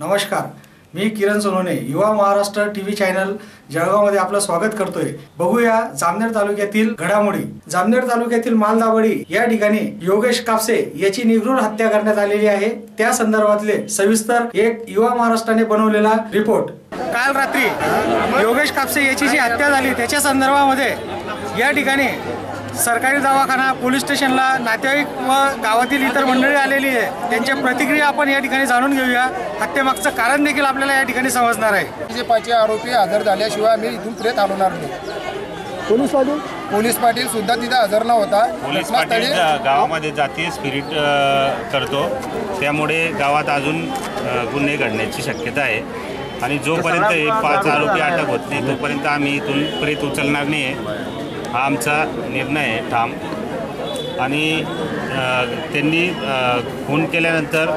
नमस्कार, मी किरण सोनवणे, युवा Maharashtra TV channel जळगावमध्ये आपलं स्वागत करतोय। बघूया जामनेर तालुक्यातील घडामोडी। जामनेर तालुक्यातील मालदावडी या ठिकाणी योगेश कापसे याची निगृढ हत्या करण्यात आलेली आहे। त्या संदर्भातले सविस्तर एक युवा महाराष्ट्राने बनवलेला रिपोर्ट। काल रात्री योगेश कापसे याची जी हत्या झाली त्याच्या संदर्भामध्ये या ठिकाणी सरकारी दवाखाना, पोलीस स्टेशनला नातेवाईक व गावातील इतर मंडळी आलेली आहे। त्यांच्या प्रतिक्रिया आपण या ठिकाणी जाणून घेऊया। हत्येमागचं कारण देखील आपल्याला या ठिकाणी समजणार आहे। जे 5 आरोपी हजर झाल्याशिवाय मी इथून प्रेत हलवणार नाही। पोलीस पाटील सुद्धा तिथे हजर नव्हता। पोलीस पाटील गावामध्ये जातीय स्पिरिट करतो, त्यामुळे गावात अजून गुन्हे घडण्याची शक्यता आहे आणि जोपर्यंत हे 5 आरोपी अटक होत नाही तोपर्यंत आम्ही इथून प्रेत उचलणार नाही आहे, हा आमचा निर्णय आहे ठाम। आणि त्यांनी खून केल्यानंतर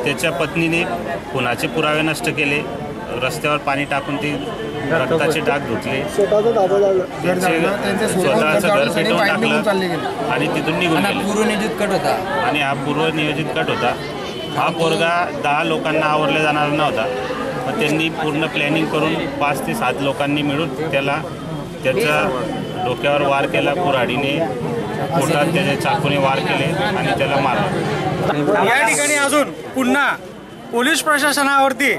त्याच्या पत्नीने खुनाचे पुरावे नष्ट केले, रस्त्यावर पाणी टाकून ती रक्ताचे डाग धुतले, स्वतःचं घर पेटवून टाकलं आणि तिथून निघून गेले। पूर्वनियोजित कट होता आणि हा पूर्वनियोजित कट होता। हा पोरगा 10 लोकांना आवरला जाणार नव्हता, पण त्यांनी पूर्ण प्लॅनिंग करून 5 ते 7 लोकांनी मिळून त्याच्या डोक्यावर वार केला, कुऱ्हाडीने पोटात त्याच्या चाकूने वार केले आणि त्याला मारलं। या ठिकाणी अजून पुन्हा पोलीस प्रशासनावरती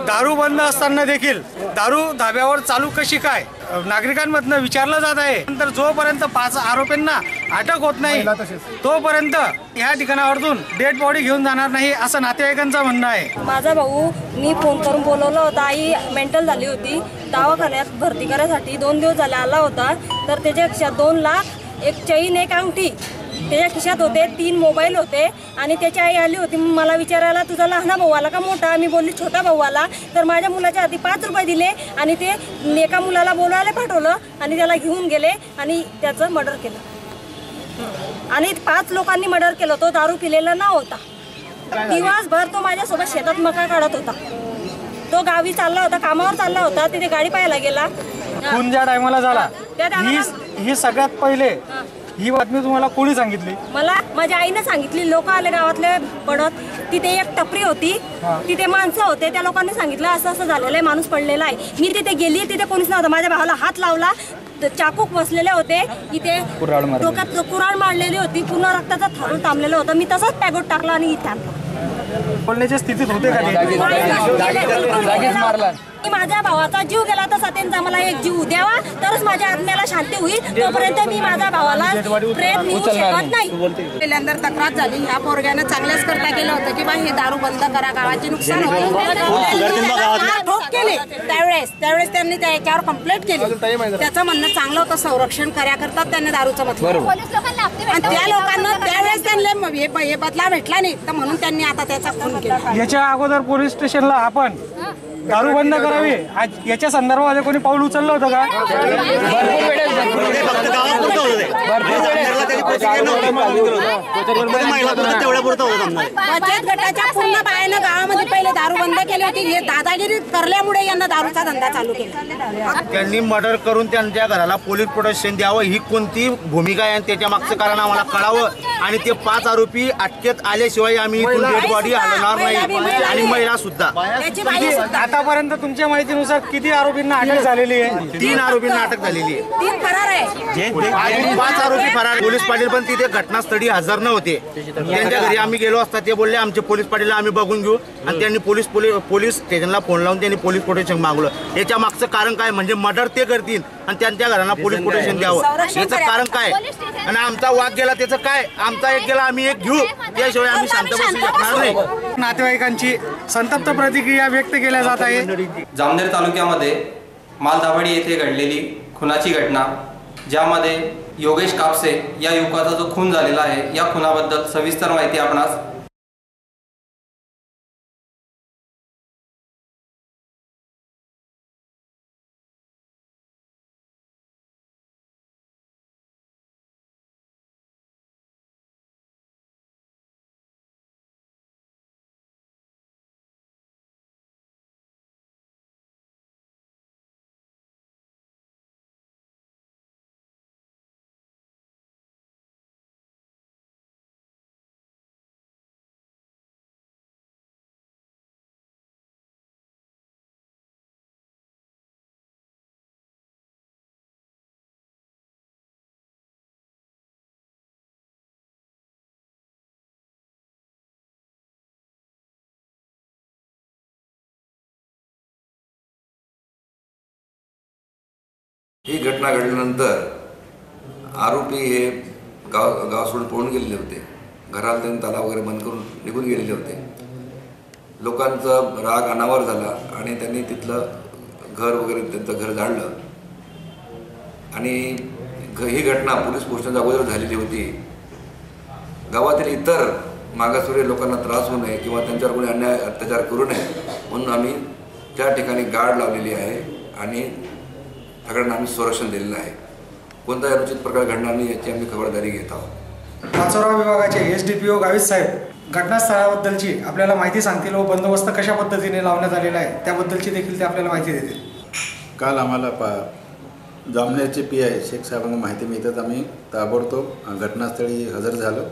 दारू बंद असताना देखील दारू धाब्यावर चालू कशी काय नागरिकांमधनं विचारलं जात आहे। नंतर जोपर्यंत 5 आरोपींना अटक होत नाही तोपर्यंत या ठिकाणावरून डेड बॉडी घेऊन जाणार नाही असं नातेवाईकांचं म्हणणं आहे। माझा भाऊ मी फोन करून बोलवलं होतं, आई मेंटल झाली होती, दवाखान्यात भरती करायसाठी 2 दिवस झाले आला होता। तर त्याच्या खिशात 2 लाख, एक चैन, एक अंगठी त्याच्या खिशात होते, 3 मोबाईल होते। आणि त्याची आई आली होती मला विचारायला, तुझा लहान भाऊ आला का मोठा? मी बोलली छोटा भाऊ आला। तर माझ्या मुलाच्या हाती 5 रुपये दिले आणि ते एका मुलाला बोलवायला पाठवलं आणि त्याला घेऊन गेले आणि त्याचं मर्डर केलं। आणि 5 लोकांनी मर्डर केलं। तो दारू पिलेला न होता, दिवसभर तो माझ्यासोबत शेतात मका काढत होता। तो गावी चालला होता, कामावर चालला होता, तिथे गाडी पाहायला गेला। खून ज्या टायमाला झाला ही सगळ्यात पहिले ही बातमी तुम्हाला कोणी सांगितली? मला माझ्या आईने सांगितली। लोक आले गावातले पडत, तिथे एक टपरी होती, तिथे माणसं होते, त्या लोकांनी सांगितलं असं असं झालेलं आहे, माणूस पडलेला आहे। मी तिथे गेली, तिथे कोणीच नव्हतं। माझ्या भावाला हात लावला, चाकूक बसलेले होते, इथे डोक्यात कुऱ्हाड मारलेली होती, पूर्ण रक्ताचा थारोळ थांबलेला होता। मी तसाच पॅगोट टाकला आणि इथे आणला। बोलण्याच्या स्थितीत होते का? माझ्या भावाचा जीव गेला तसा त्यांचा मला एक जीव द्यावा तरच माझ्या आत्म्याला शांती होईल, तोपर्यंत मी माझ्या भावाला प्रेत नेऊ शकत नाही। पहिल्यांदा तक्रार झाली, ह्या पोरग्यानं चांगल्याच करता केलं होतं की बा हे दारू बंद करा, गावाचे नुकसान केले। त्यावेळेस त्यांनी त्याच्यावर कंप्लेंट केली। त्याचं म्हणणं चांगलं होतं, संरक्षण करता त्यांनी दारूचं बदल, आणि त्या लोकांना त्यावेळेस त्यांना हे बदला भेटला नाही, तर म्हणून त्यांनी आता त्याचा खून केला। याच्या अगोदर पोलीस स्टेशनला आपण दारू बंद करावी याच्या संदर्भामध्ये कोणी पाऊल उचललं होतं का? बचत गटाच्या पूर्ण बायानं गावामध्ये पहिले दारू बंद केली होती। हे दादागिरी करल्यामुळे यांना दारूचा धंदा चालू केला। त्यांनी मर्डर करून त्यांच्या घराला पोलीस प्रोटेक्शन द्यावं, ही कोणती भूमिका आहे त्याच्या मागचं कारण आम्हाला कळावं। आणि ते 5 आरोपी अटकेत आल्याशिवाय आम्ही इथून डेड बॉडी हलवणार नाही, आणि महिला सुद्धा। आतापर्यंत तुमच्या माहितीनुसार किती आरोपींना अटक झालेली आहे? 3 आरोपींना अटक झालेली आहे, 3 फरार आहे, 5 आरोपी फरार। पोलीस पाटील पण तिथे घटनास्थळी हजर नव्हते। त्यांच्या घरी आम्ही गेलो असता ते बोलले आमचे पोलीस पाटील आम्ही बघून घेऊ, आणि त्यांनी पोलीस स्टेशनला फोन लावून त्यांनी पोलीस प्रोटेक्शन मागवलं। याच्या मागचं कारण काय? म्हणजे मर्डर ते करतील आणि त्यांच्या घरांना पोलीस प्रोटेक्शन द्यावं, याचं कारण काय? आणि आमचा वाघ गेला त्याचं काय? आमचा एक गेला आम्ही एक घेऊ, त्याशिवाय आम्ही शांत बसू शकणार नाही। नातेवाईकांची संतप्त प्रतिक्रिया व्यक्त केल्या जात आहे। जामनेर तालुक्यामध्ये मालदावडी येथे घडलेली खुनाची घटना, ज्यामध्ये योगेश कापसे या युवकाचा जो खून झालेला आहे, या खुनाबद्दल सविस्तर माहिती आपणास ही घटना घडल्यानंतर आरोपी हे गाव सोडून पळून गेलेले होते. घराला त्यांनी ताला वगैरे बंद करून निघून गेलेले होते. लोकांचा राग अनावर झाला आणि त्यांनी तिथलं घर वगैरे त्यांचं घर जाळलं. आणि ही घटना पोलीस पोस्टाच्या अगोदर झालेली होती. गावातील इतर मागासवर्गीय लोकांना त्रास होऊ नये किंवा त्यांच्यावर कोणी अन्याय अत्याचार करू नये म्हणून आम्ही त्या ठिकाणी गार्ड लावलेली आहे आणि सगळ्यांना आम्ही संरक्षण दिलेलं आहे. कोणताही अनुचित प्रकार घडणार नाही याची आम्ही खबरदारी घेत आहोत. पाचोरा विभागाचे SDPO गावित साहेब घटनास्थळाबद्दलची आपल्याला माहिती सांगतील व बंदोबस्त कशा पद्धतीने लावण्यात आलेला आहे त्याबद्दलची देखील ते आपल्याला माहिती देतील. काल आम्हाला जामनेरचे PI शेख साहेबांना माहिती मिळतात आम्ही ताबडतोब घटनास्थळी हजर झालो.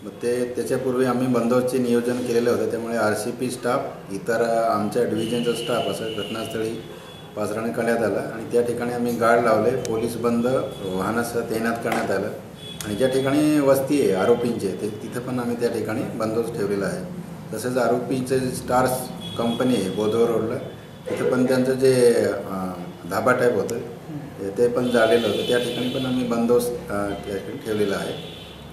मग त्याच्यापूर्वी आम्ही बंदोबस्तचे नियोजन केलेलं होतं. त्यामुळे RCP स्टाफ इतर आमच्या डिव्हिजनचा स्टाफ असं घटनास्थळी पाचराने करण्यात आला आणि त्या ठिकाणी आम्ही गार्ड लावले. पोलीस बंद वाहनासह तैनात करण्यात आलं आणि ज्या ठिकाणी वस्ती आहे आरोपींचे तिथं पण आम्ही त्या ठिकाणी बंदोबस्त ठेवलेला आहे. तसेच आरोपीचे स्टार्स कंपनी आहे बोधवर रोडला तिथं पण त्यांचं जे धाबा टाईप होतं ते पण झालेलं होतं. त्या ठिकाणी पण आम्ही बंदोबस्त त्या ठिकाणी ठेवलेला आहे.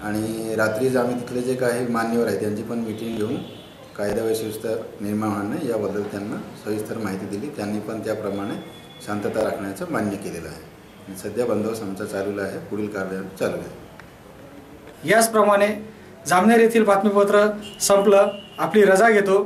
आणि रात्रीच आम्ही तिथले जे काही मान्यवर आहे त्यांची पण मीटिंग घेऊन कायदा व शिस्त निर्माण होणे याबद्दल त्यांना सविस्तर माहिती दिली. त्यांनी पण त्याप्रमाणे शांतता राखण्याचं मान्य केलेलं आहे. आणि सध्या बंदोबस्त आमचा चालू आहे. पुढील कार्यवाही चालू आहे. याचप्रमाणे जामनेर येथील बातमीपत्र संपलं. आपली रजा घेतो.